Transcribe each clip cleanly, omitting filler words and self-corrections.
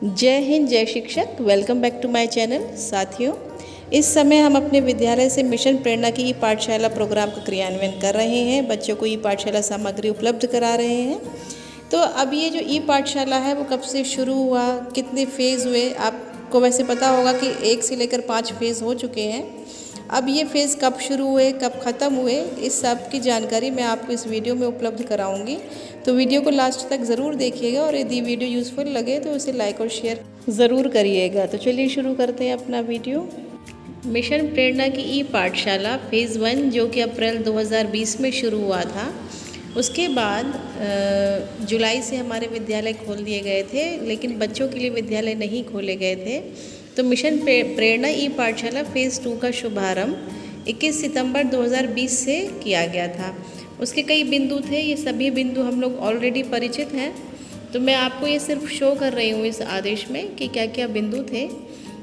जय हिंद, जय शिक्षक। Welcome back to my channel. साथियों, इस समय हम अपने विद्यालय से मिशन प्रेरणा की ई पाठशाला प्रोग्राम का क्रियान्वयन कर रहे हैं। बच्चों को ई पाठशाला सामग्री उपलब्ध करा रहे हैं। तो अब ये जो ई पाठशाला है वो कब से शुरू हुआ, कितने फेज़ हुए, आपको वैसे पता होगा कि 1 से लेकर 5 फेज़ हो चुके हैं। अब ये फेज़ कब शुरू हुए, कब ख़त्म हुए, इस सब की जानकारी मैं आपको इस वीडियो में उपलब्ध कराऊंगी। तो वीडियो को लास्ट तक ज़रूर देखिएगा और यदि वीडियो यूज़फुल लगे तो उसे लाइक और शेयर ज़रूर करिएगा। तो चलिए शुरू करते हैं अपना वीडियो। मिशन प्रेरणा की ई पाठशाला फ़ेज़ 1 जो कि अप्रैल 2020 में शुरू हुआ था, उसके बाद जुलाई से हमारे विद्यालय खोल दिए गए थे, लेकिन बच्चों के लिए विद्यालय नहीं खोले गए थे। तो मिशन प्रेरणा ई पाठशाला फ़ेज़ 2 का शुभारंभ 21 सितंबर 2020 से किया गया था। उसके कई बिंदु थे, ये सभी बिंदु हम लोग ऑलरेडी परिचित हैं। तो मैं आपको ये सिर्फ शो कर रही हूँ इस आदेश में कि क्या क्या बिंदु थे।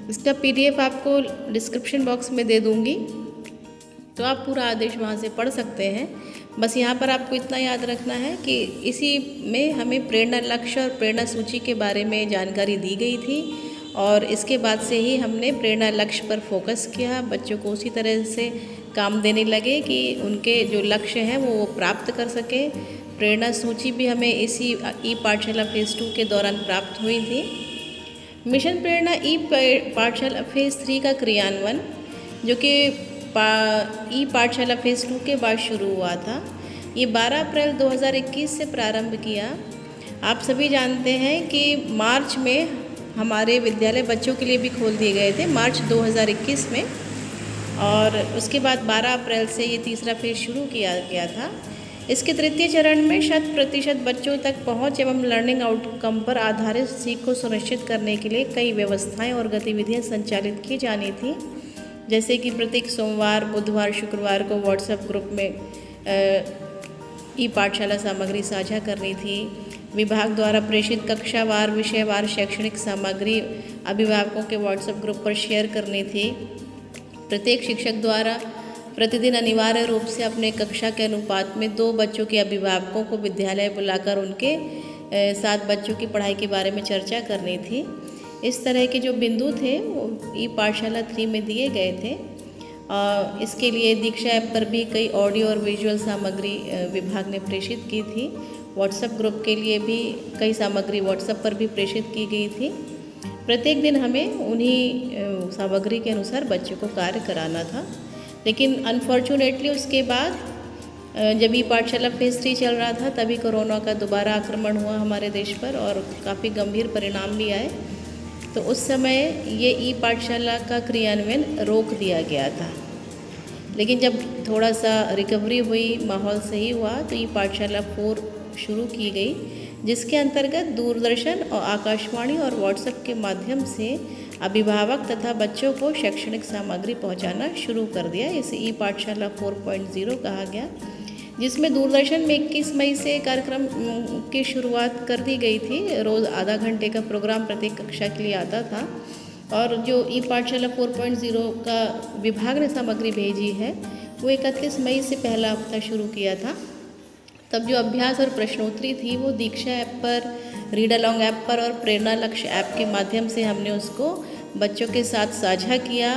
इसका PDF आपको डिस्क्रिप्शन बॉक्स में दे दूँगी, तो आप पूरा आदेश वहाँ से पढ़ सकते हैं। बस यहाँ पर आपको इतना याद रखना है कि इसी में हमें प्रेरणा लक्ष्य और प्रेरणा सूची के बारे में जानकारी दी गई थी और इसके बाद से ही हमने प्रेरणा लक्ष्य पर फोकस किया। बच्चों को उसी तरह से काम देने लगे कि उनके जो लक्ष्य हैं वो प्राप्त कर सकें। प्रेरणा सूची भी हमें इसी ई पाठशाला फ़ेज़ 2 के दौरान प्राप्त हुई थी। मिशन प्रेरणा ई पाठशाला फ़ेज़ 3 का क्रियान्वयन जो कि ई पाठशाला फ़ेज़ 2 के बाद शुरू हुआ था, ये 12 अप्रैल 2021 से प्रारंभ किया। आप सभी जानते हैं कि मार्च में हमारे विद्यालय बच्चों के लिए भी खोल दिए गए थे, मार्च 2021 में, और उसके बाद 12 अप्रैल से ये तीसरा फेज़ शुरू किया गया था। इसके तृतीय चरण में 100% बच्चों तक पहुंच एवं लर्निंग आउटकम पर आधारित सीख को सुनिश्चित करने के लिए कई व्यवस्थाएं और गतिविधियां संचालित की जानी थी, जैसे कि प्रत्येक सोमवार, बुधवार, शुक्रवार को व्हाट्सएप ग्रुप में ई पाठशाला सामग्री साझा करनी थी। विभाग द्वारा प्रेषित कक्षावार, विषयवार शैक्षणिक सामग्री अभिभावकों के व्हाट्सएप ग्रुप पर शेयर करनी थी। प्रत्येक शिक्षक द्वारा प्रतिदिन अनिवार्य रूप से अपने कक्षा के अनुपात में 2 बच्चों के अभिभावकों को विद्यालय बुलाकर उनके साथ बच्चों की पढ़ाई के बारे में चर्चा करनी थी। इस तरह के जो बिंदु थे वो ई पाठशाला 3 में दिए गए थे। इसके लिए दीक्षा ऐप पर भी कई ऑडियो और विजुअल सामग्री विभाग ने प्रेषित की थी। व्हाट्सएप ग्रुप के लिए भी कई सामग्री व्हाट्सएप पर भी प्रेषित की गई थी। प्रत्येक दिन हमें उन्हीं सामग्री के अनुसार बच्चों को कार्य कराना था। लेकिन अनफॉर्चुनेटली उसके बाद जब ई पाठशाला फ़ेज़ 3 चल रहा था तभी कोरोना का दोबारा आक्रमण हुआ हमारे देश पर और काफ़ी गंभीर परिणाम भी आए। तो उस समय ये ई पाठशाला का क्रियान्वयन रोक दिया गया था। लेकिन जब थोड़ा सा रिकवरी हुई, माहौल सही हुआ, तो ई पाठशाला 4 शुरू की गई, जिसके अंतर्गत दूरदर्शन और आकाशवाणी और व्हाट्सएप के माध्यम से अभिभावक तथा बच्चों को शैक्षणिक सामग्री पहुंचाना शुरू कर दिया। इसे ई पाठशाला 4.0 कहा गया, जिसमें दूरदर्शन में 21 मई से कार्यक्रम की शुरुआत कर दी गई थी। रोज़ आधा घंटे का प्रोग्राम प्रत्येक कक्षा के लिए आता था। और जो ई पाठशाला 4.0 का विभाग ने सामग्री भेजी है वो 31 मई से पहला हफ्ता शुरू किया था। तब जो अभ्यास और प्रश्नोत्तरी थी वो दीक्षा ऐप पर, रीड अलॉन्ग ऐप पर और प्रेरणा लक्ष्य ऐप के माध्यम से हमने उसको बच्चों के साथ साझा किया।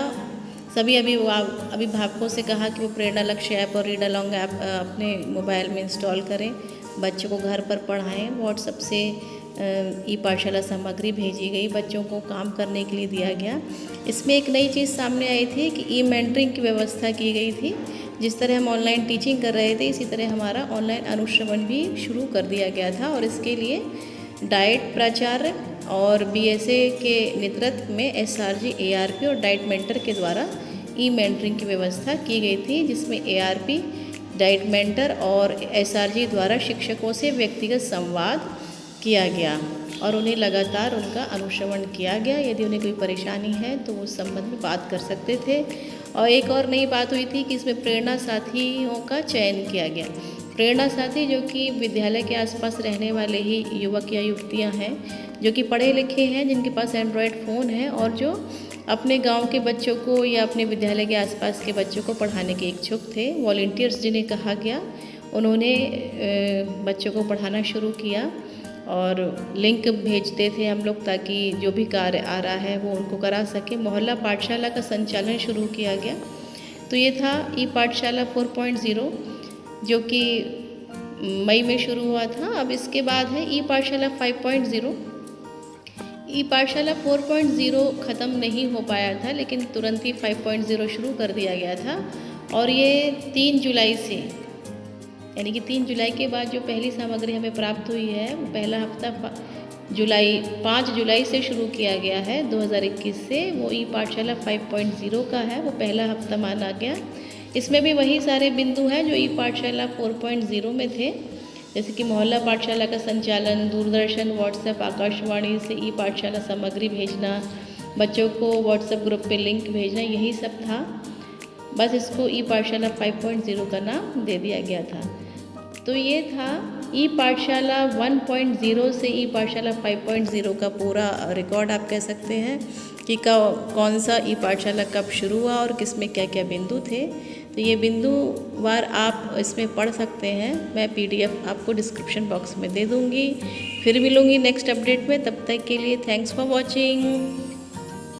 सभी अभिभावकों से कहा कि वो प्रेरणा लक्ष्य ऐप और रीड अलॉन्ग ऐप अपने मोबाइल में इंस्टॉल करें, बच्चों को घर पर पढ़ाएं। व्हाट्सएप से ई पाठशाला सामग्री भेजी गई, बच्चों को काम करने के लिए दिया गया। इसमें एक नई चीज़ सामने आई थी कि ई मेंटरिंग की व्यवस्था की गई थी। जिस तरह हम ऑनलाइन टीचिंग कर रहे थे, इसी तरह हमारा ऑनलाइन अनुश्रवण भी शुरू कर दिया गया था और इसके लिए डाइट प्राचार्य और BSA के नेतृत्व में SRG, ARP और डाइट मेंटर के द्वारा ई मेंटरिंग की व्यवस्था की गई थी, जिसमें ARP, डाइट मेंटर और SRG द्वारा शिक्षकों से व्यक्तिगत संवाद किया गया और उन्हें लगातार उनका अनुश्रवण किया गया। यदि उन्हें कोई परेशानी है तो वो उस संबंध में बात कर सकते थे। और एक और नई बात हुई थी कि इसमें प्रेरणा साथियों का चयन किया गया। प्रेरणा साथी जो कि विद्यालय के आसपास रहने वाले ही युवक या युवतियां हैं, जो कि पढ़े लिखे हैं, जिनके पास एंड्रॉयड फ़ोन है और जो अपने गांव के बच्चों को या अपने विद्यालय के आसपास के बच्चों को पढ़ाने के इच्छुक थे। वॉलंटियर्स जिन्हें कहा गया, उन्होंने बच्चों को पढ़ाना शुरू किया और लिंक भेजते थे हम लोग ताकि जो भी कार्य आ रहा है वो उनको करा सके। मोहल्ला पाठशाला का संचालन शुरू किया गया। तो ये था ई पाठशाला 4.0 जो कि मई में शुरू हुआ था। अब इसके बाद है ई पाठशाला 5.0। ई पाठशाला 4.0 ख़त्म नहीं हो पाया था, लेकिन तुरंत ही 5.0 शुरू कर दिया गया था। और ये 3 जुलाई से, यानी कि 3 जुलाई के बाद जो पहली सामग्री हमें प्राप्त हुई है वो पहला हफ्ता 5 जुलाई से शुरू किया गया है 2021 से। वो ई पाठशाला 5.0 का है, वो पहला हफ्ता माना गया। इसमें भी वही सारे बिंदु हैं जो ई पाठशाला 4.0 में थे, जैसे कि मोहल्ला पाठशाला का संचालन, दूरदर्शन, व्हाट्सएप, आकाशवाणी से ई पाठशाला सामग्री भेजना, बच्चों को व्हाट्सएप ग्रुप पे लिंक भेजना, यही सब था। बस इसको ई पाठशाला 5.0 का नाम दे दिया गया था। तो ये था ई पाठशाला 1.0 से ई पाठशाला 5.0 का पूरा रिकॉर्ड आप कह सकते हैं कि कौन सा ई पाठशाला कब शुरू हुआ और किस में क्या क्या बिंदु थे। तो ये बिंदुवार आप इसमें पढ़ सकते हैं। मैं PDF आपको डिस्क्रिप्शन बॉक्स में दे दूँगी। फिर मिलूँगी नेक्स्ट अपडेट में, तब तक के लिए थैंक्स फॉर वॉचिंग।